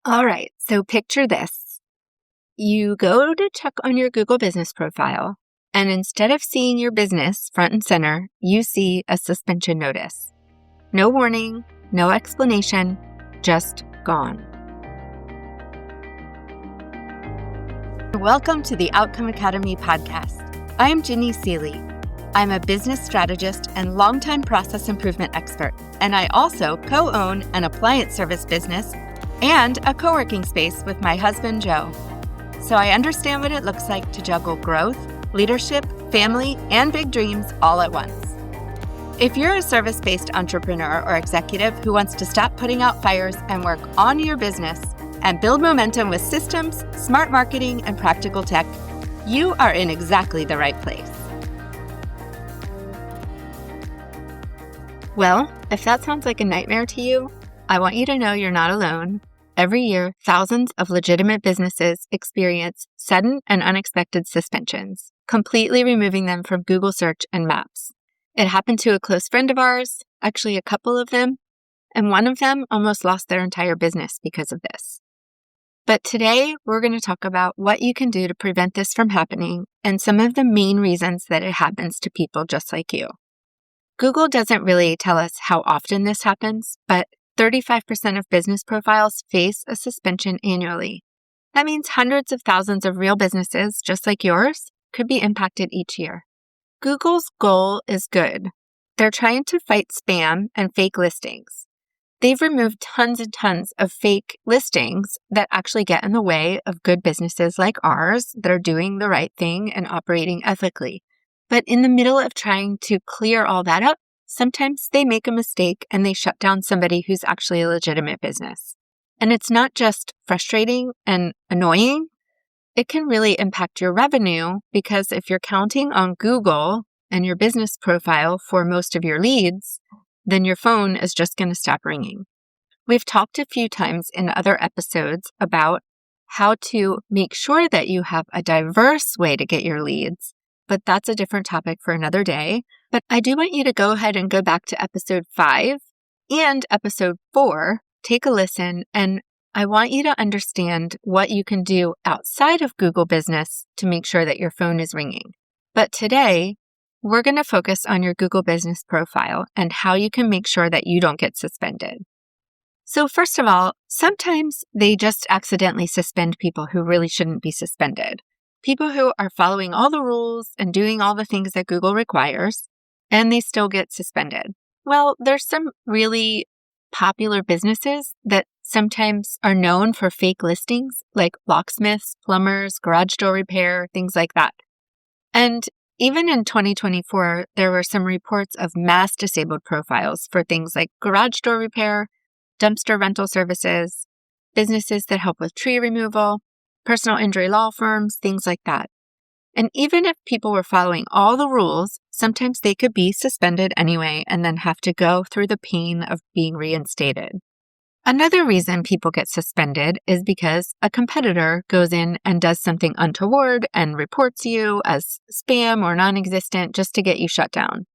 All right, so picture this. You go to check on your Google business profile, and instead of seeing your business front and center, you see a suspension notice. No warning, no explanation, just gone. Welcome to the Outcome Academy podcast. I am Ginny Seeley. I'm a business strategist and longtime process improvement expert, and I also co-own an appliance service business and a co-working space with my husband, Joe. So I understand what it looks like to juggle growth, leadership, family, and big dreams all at once. If you're a service-based entrepreneur or executive who wants to stop putting out fires and work on your business and build momentum with systems, smart marketing, and practical tech, you are in exactly the right place. Well, if that sounds like a nightmare to you, I want you to know you're not alone. Every year, thousands of legitimate businesses experience sudden and unexpected suspensions, completely removing them from Google search and maps. It happened to a close friend of ours, actually a couple of them, and one of them almost lost their entire business because of this. But today, we're going to talk about what you can do to prevent this from happening and some of the main reasons that it happens to people just like you. Google doesn't really tell us how often this happens, but 35% of business profiles face a suspension annually. That means hundreds of thousands of real businesses, just like yours, could be impacted each year. Google's goal is good. They're trying to fight spam and fake listings. They've removed tons and tons of fake listings that actually get in the way of good businesses like ours that are doing the right thing and operating ethically. But in the middle of trying to clear all that up, sometimes they make a mistake and they shut down somebody who's actually a legitimate business. And it's not just frustrating and annoying. It can really impact your revenue because if you're counting on Google and your business profile for most of your leads, then your phone is just going to stop ringing. We've talked a few times in other episodes about how to make sure that you have a diverse way to get your leads, but that's a different topic for another day. But I do want you to go ahead and go back to episode 5 and episode 4, take a listen, and I want you to understand what you can do outside of Google Business to make sure that your phone is ringing. But today, we're going to focus on your Google Business profile and how you can make sure that you don't get suspended. So first of all, sometimes they just accidentally suspend people who really shouldn't be suspended. People who are following all the rules and doing all the things that Google requires, and they still get suspended. Well, there's some really popular businesses that sometimes are known for fake listings, like locksmiths, plumbers, garage door repair, things like that. And even in 2024, there were some reports of mass disabled profiles for things like garage door repair, dumpster rental services, businesses that help with tree removal, personal injury law firms, things like that. And even if people were following all the rules, sometimes they could be suspended anyway and then have to go through the pain of being reinstated. Another reason people get suspended is because a competitor goes in and does something untoward and reports you as spam or non-existent just to get you shut down.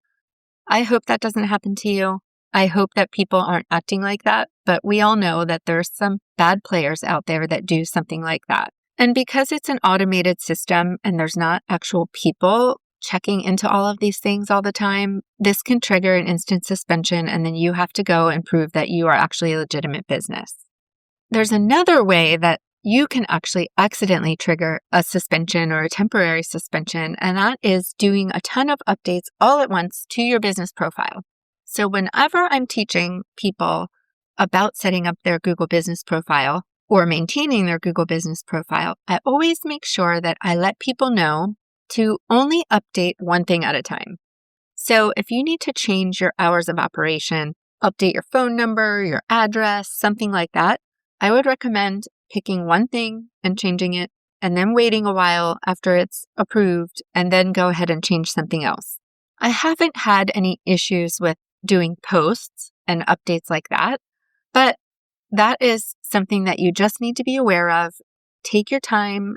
I hope that doesn't happen to you. I hope that people aren't acting like that, but we all know that there's some bad players out there that do something like that. And because it's an automated system and there's not actual people checking into all of these things all the time, this can trigger an instant suspension, and then you have to go and prove that you are actually a legitimate business. There's another way that you can actually accidentally trigger a suspension or a temporary suspension, and that is doing a ton of updates all at once to your business profile. So whenever I'm teaching people about setting up their Google business profile or maintaining their Google business profile, I always make sure that I let people know to only update one thing at a time. So if you need to change your hours of operation, update your phone number, your address, something like that, I would recommend picking one thing and changing it, and then waiting a while after it's approved, and then go ahead and change something else. I haven't had any issues with doing posts and updates like that, but that is something that you just need to be aware of. Take your time,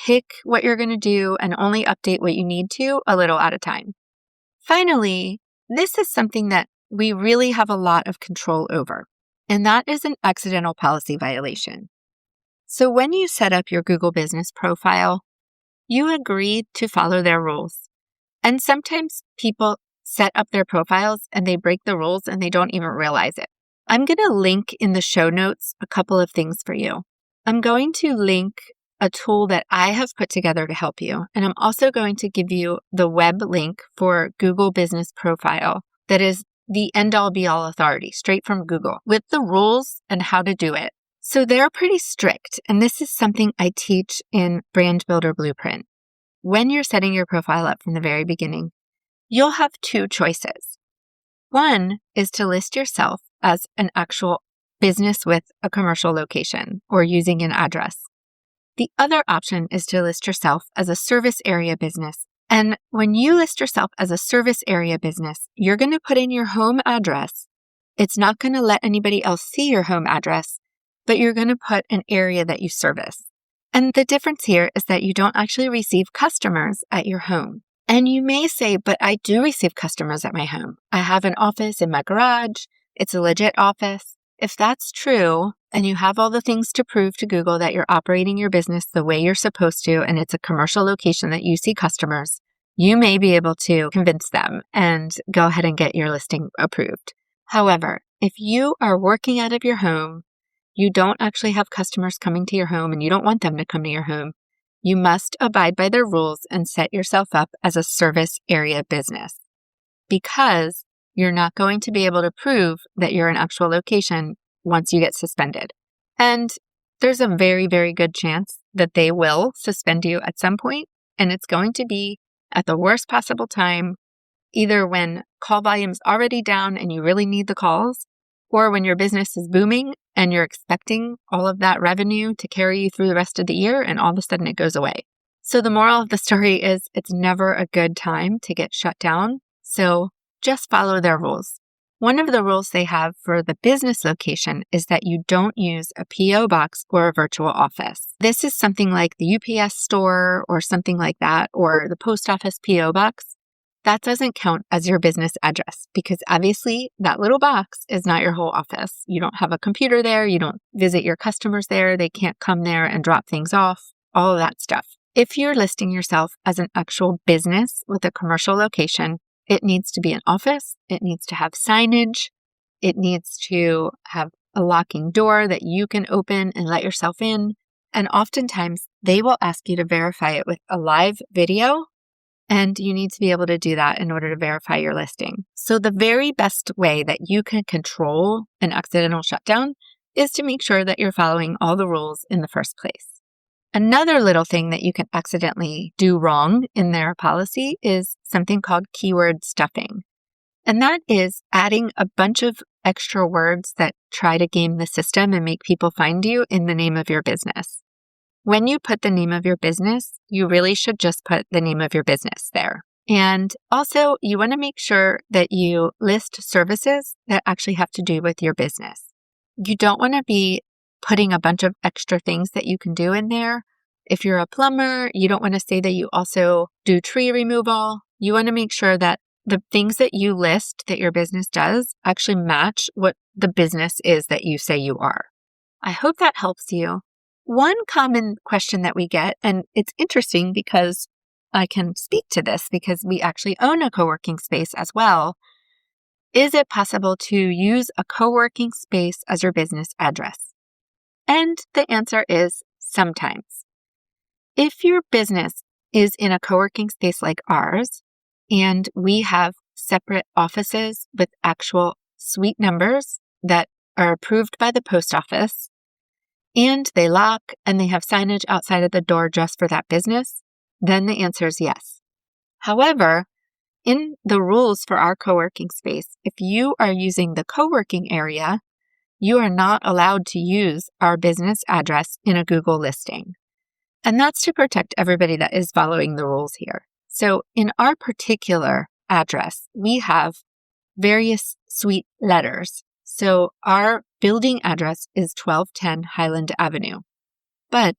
pick what you're going to do, and only update what you need to a little at a time. Finally, this is something that we really have a lot of control over, and that is an accidental policy violation. So when you set up your Google business profile, you agreed to follow their rules. And sometimes people set up their profiles and they break the rules and they don't even realize it. I'm going to link in the show notes a couple of things for you. I'm going to link a tool that I have put together to help you. And I'm also going to give you the web link for Google Business Profile that is the end-all be-all authority straight from Google with the rules and how to do it. So they're pretty strict. And this is something I teach in Brand Builder Blueprint. When you're setting your profile up from the very beginning, you'll have two choices. One is to list yourself as an actual business with a commercial location or using an address. The other option is to list yourself as a service area business. And when you list yourself as a service area business, you're going to put in your home address. It's not going to let anybody else see your home address, but you're going to put an area that you service. And the difference here is that you don't actually receive customers at your home. And you may say, but I do receive customers at my home. I have an office in my garage. It's a legit office. If that's true, and you have all the things to prove to Google that you're operating your business the way you're supposed to, and it's a commercial location that you see customers, you may be able to convince them and go ahead and get your listing approved. However, if you are working out of your home, you don't actually have customers coming to your home and you don't want them to come to your home, you must abide by their rules and set yourself up as a service area business, because you're not going to be able to prove that you're an actual location once you get suspended. And there's a very, very good chance that they will suspend you at some point, and it's going to be at the worst possible time, either when call volume's already down and you really need the calls, or when your business is booming and you're expecting all of that revenue to carry you through the rest of the year, and all of a sudden it goes away. So the moral of the story is it's never a good time to get shut down. So just follow their rules. One of the rules they have for the business location is that you don't use a PO box or a virtual office. This is something like the UPS store or something like that, or the post office PO box. That doesn't count as your business address because obviously that little box is not your whole office. You don't have a computer there. You don't visit your customers there. They can't come there and drop things off, all of that stuff. If you're listing yourself as an actual business with a commercial location, it needs to be an office. It needs to have signage. It needs to have a locking door that you can open and let yourself in. And oftentimes they will ask you to verify it with a live video. And you need to be able to do that in order to verify your listing. So the very best way that you can control an accidental shutdown is to make sure that you're following all the rules in the first place. Another little thing that you can accidentally do wrong in their policy is something called keyword stuffing. And that is adding a bunch of extra words that try to game the system and make people find you in the name of your business. When you put the name of your business, you really should just put the name of your business there. And also, you want to make sure that you list services that actually have to do with your business. You don't want to be putting a bunch of extra things that you can do in there. If you're a plumber, you don't want to say that you also do tree removal. You want to make sure that the things that you list that your business does actually match what the business is that you say you are. I hope that helps you. One common question that we get, and it's interesting because I can speak to this because we actually own a co-working space as well. Is it possible to use a co-working space as your business address? And the answer is sometimes. If your business is in a co-working space like ours, and we have separate offices with actual suite numbers that are approved by the post office, and they lock and they have signage outside of the door just for that business, then the answer is yes. However, in the rules for our co-working space, if you are using the co-working area, you are not allowed to use our business address in a Google listing. And that's to protect everybody that is following the rules here. So in our particular address, we have various suite letters. So our building address is 1210 Highland Avenue, but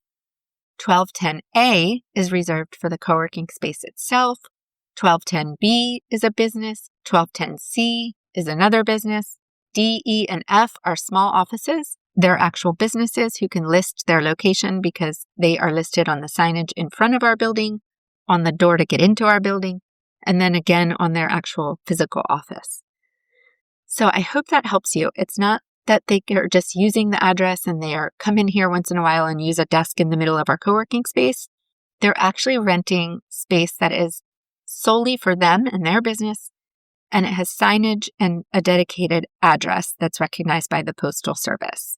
1210A is reserved for the co-working space itself. 1210B is a business. 1210C is another business. D, E, and F are small offices. They're actual businesses who can list their location because they are listed on the signage in front of our building, on the door to get into our building, and then again on their actual physical office. So I hope that helps you. It's not that they are just using the address and they are come in here once in a while and use a desk in the middle of our co-working space. They're actually renting space that is solely for them and their business, and it has signage and a dedicated address that's recognized by the Postal Service.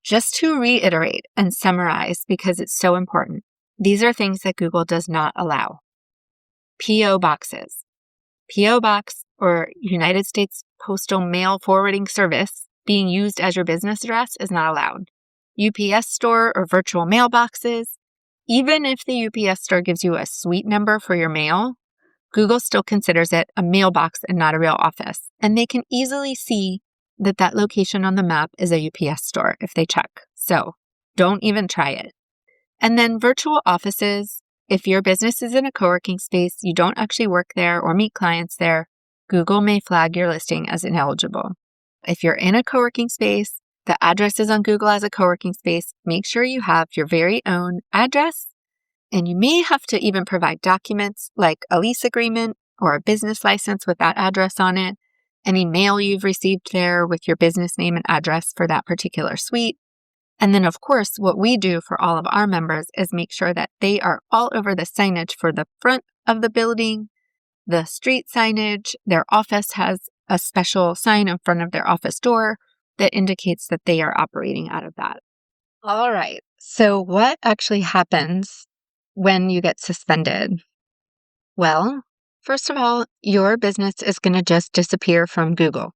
Just to reiterate and summarize, because it's so important, these are things that Google does not allow. P.O. boxes. P.O. box, or United States Postal Mail Forwarding Service, being used as your business address is not allowed. UPS store or virtual mailboxes. Even if the UPS store gives you a suite number for your mail, Google still considers it a mailbox and not a real office. And they can easily see that that location on the map is a UPS store if they check. So don't even try it. And then virtual offices. If your business is in a co-working space, you don't actually work there or meet clients there, Google may flag your listing as ineligible. If you're in a co-working space, the address is on Google as a co-working space, make sure you have your very own address, and you may have to even provide documents like a lease agreement or a business license with that address on it, any mail you've received there with your business name and address for that particular suite. And then, of course, what we do for all of our members is make sure that they are all over the signage for the front of the building, the street signage. Their office has a special sign in front of their office door that indicates that they are operating out of that. All right. So what actually happens when you get suspended? Well, first of all, your business is going to just disappear from Google.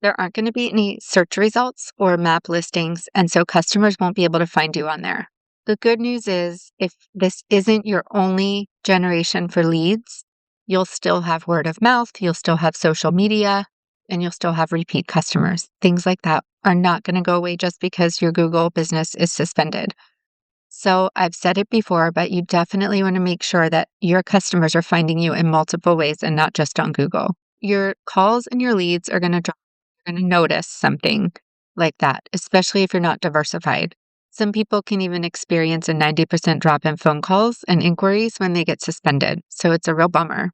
There aren't going to be any search results or map listings, and so customers won't be able to find you on there. The good news is, if this isn't your only generation for leads, you'll still have word of mouth, you'll still have social media, and you'll still have repeat customers. Things like that are not going to go away just because your Google business is suspended. So I've said it before, but you definitely want to make sure that your customers are finding you in multiple ways and not just on Google. Your calls and your leads are going to drop. You're going to notice something like that, especially if you're not diversified. Some people can even experience a 90% drop in phone calls and inquiries when they get suspended. So it's a real bummer.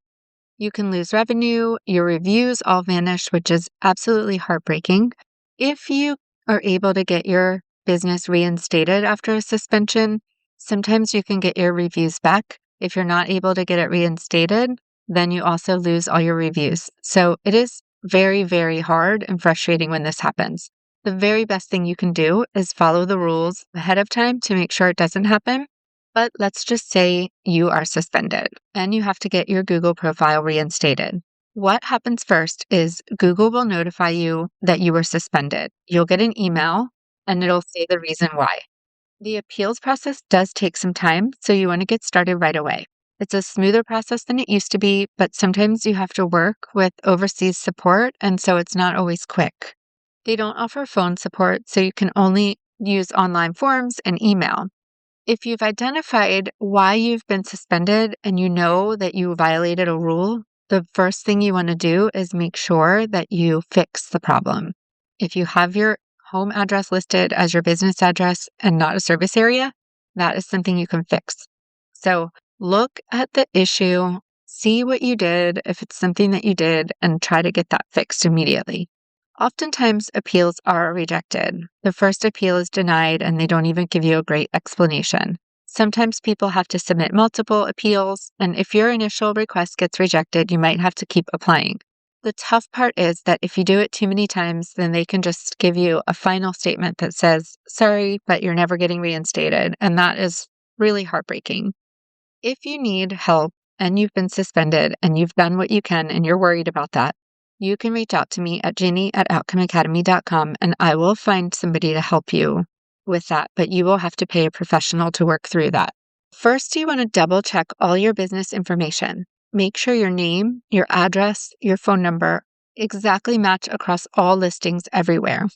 You can lose revenue. Your reviews all vanish, which is absolutely heartbreaking. If you are able to get your business reinstated after a suspension, sometimes you can get your reviews back. If you're not able to get it reinstated, then you also lose all your reviews. So it is very, very hard and frustrating when this happens. The very best thing you can do is follow the rules ahead of time to make sure it doesn't happen. But let's just say you are suspended and you have to get your Google profile reinstated. What happens first is Google will notify you that you were suspended. You'll get an email and it'll say the reason why. The appeals process does take some time, so you want to get started right away. It's a smoother process than it used to be, but sometimes you have to work with overseas support, and so it's not always quick. They don't offer phone support, so you can only use online forms and email. If you've identified why you've been suspended and you know that you violated a rule, the first thing you want to do is make sure that you fix the problem. If you have your home address listed as your business address and not a service area, that is something you can fix. So look at the issue, see what you did, if it's something that you did, and try to get that fixed immediately. Oftentimes, appeals are rejected. The first appeal is denied, and they don't even give you a great explanation. Sometimes people have to submit multiple appeals, and if your initial request gets rejected, you might have to keep applying. The tough part is that if you do it too many times, then they can just give you a final statement that says, sorry, but you're never getting reinstated, and that is really heartbreaking. If you need help and you've been suspended and you've done what you can and you're worried about that, you can reach out to me at ginny@outcomeacademy.com and I will find somebody to help you with that, but you will have to pay a professional to work through that. First, you want to double check all your business information. Make sure your name, your address, your phone number exactly match across all listings everywhere.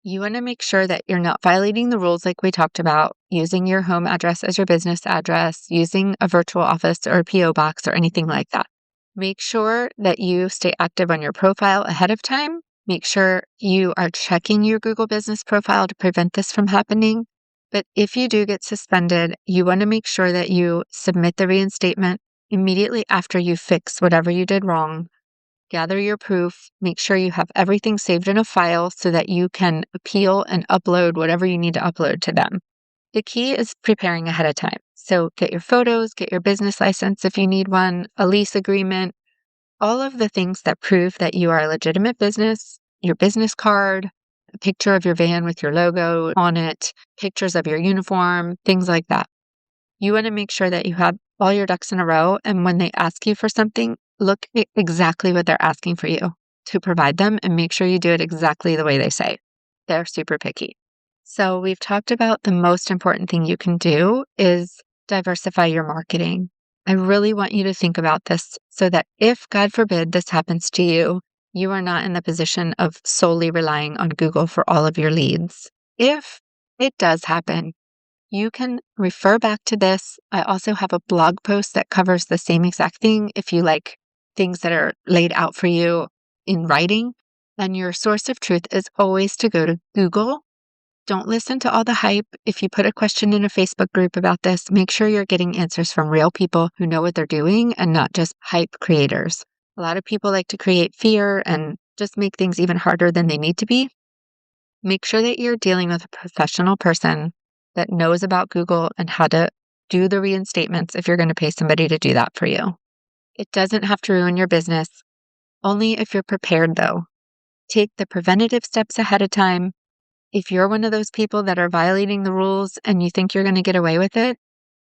You want to make sure that you're not violating the rules like we talked about, using your home address as your business address, using a virtual office or a P.O. box or anything like that. Make sure that you stay active on your profile ahead of time Make sure you are checking your Google business profile to prevent this from happening. But if you do get suspended, you want to make sure that you submit the reinstatement immediately after you fix whatever you did wrong. Gather your proof, make sure you have everything saved in a file so that you can appeal and upload whatever you need to upload to them. The key is preparing ahead of time. So get your photos, get your business license if you need one, a lease agreement, all of the things that prove that you are a legitimate business, your business card, a picture of your van with your logo on it, pictures of your uniform, things like that. You want to make sure that you have all your ducks in a row, and when they ask you for something, look at exactly what they're asking for you to provide them and make sure you do it exactly the way they say. They're super picky. So we've talked about the most important thing you can do is diversify your marketing. I really want you to think about this so that if, God forbid, this happens to you, you are not in the position of solely relying on Google for all of your leads. If it does happen, you can refer back to this. I also have a blog post that covers the same exact thing if you like things that are laid out for you in writing. And your source of truth is always to go to Google. Don't listen to all the hype. If you put a question in a Facebook group about this, make sure you're getting answers from real people who know what they're doing and not just hype creators. A lot of people like to create fear and just make things even harder than they need to be. Make sure that you're dealing with a professional person that knows about Google and how to do the reinstatements if you're going to pay somebody to do that for you. It doesn't have to ruin your business, only if you're prepared though. Take the preventative steps ahead of time. If you're one of those people that are violating the rules and you think you're going to get away with it,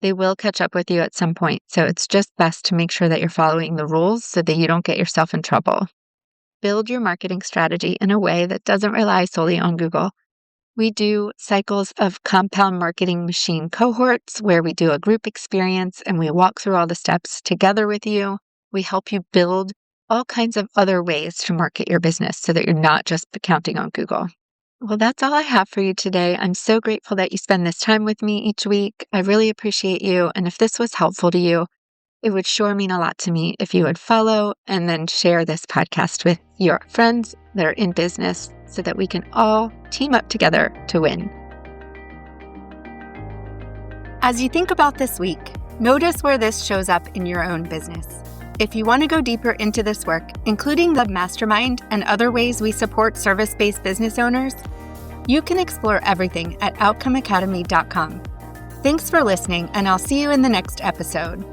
they will catch up with you at some point. So it's just best to make sure that you're following the rules so that you don't get yourself in trouble. Build your marketing strategy in a way that doesn't rely solely on Google. We do cycles of compound marketing machine cohorts where we do a group experience and we walk through all the steps together with you. We help you build all kinds of other ways to market your business so that you're not just counting on Google. Well, that's all I have for you today. I'm so grateful that you spend this time with me each week. I really appreciate you. And if this was helpful to you, it would sure mean a lot to me if you would follow and then share this podcast with your friends that are in business so that we can all team up together to win. As you think about this week, notice where this shows up in your own business. If you want to go deeper into this work, including the mastermind and other ways we support service-based business owners, you can explore everything at outcomeacademy.com. Thanks for listening, and I'll see you in the next episode.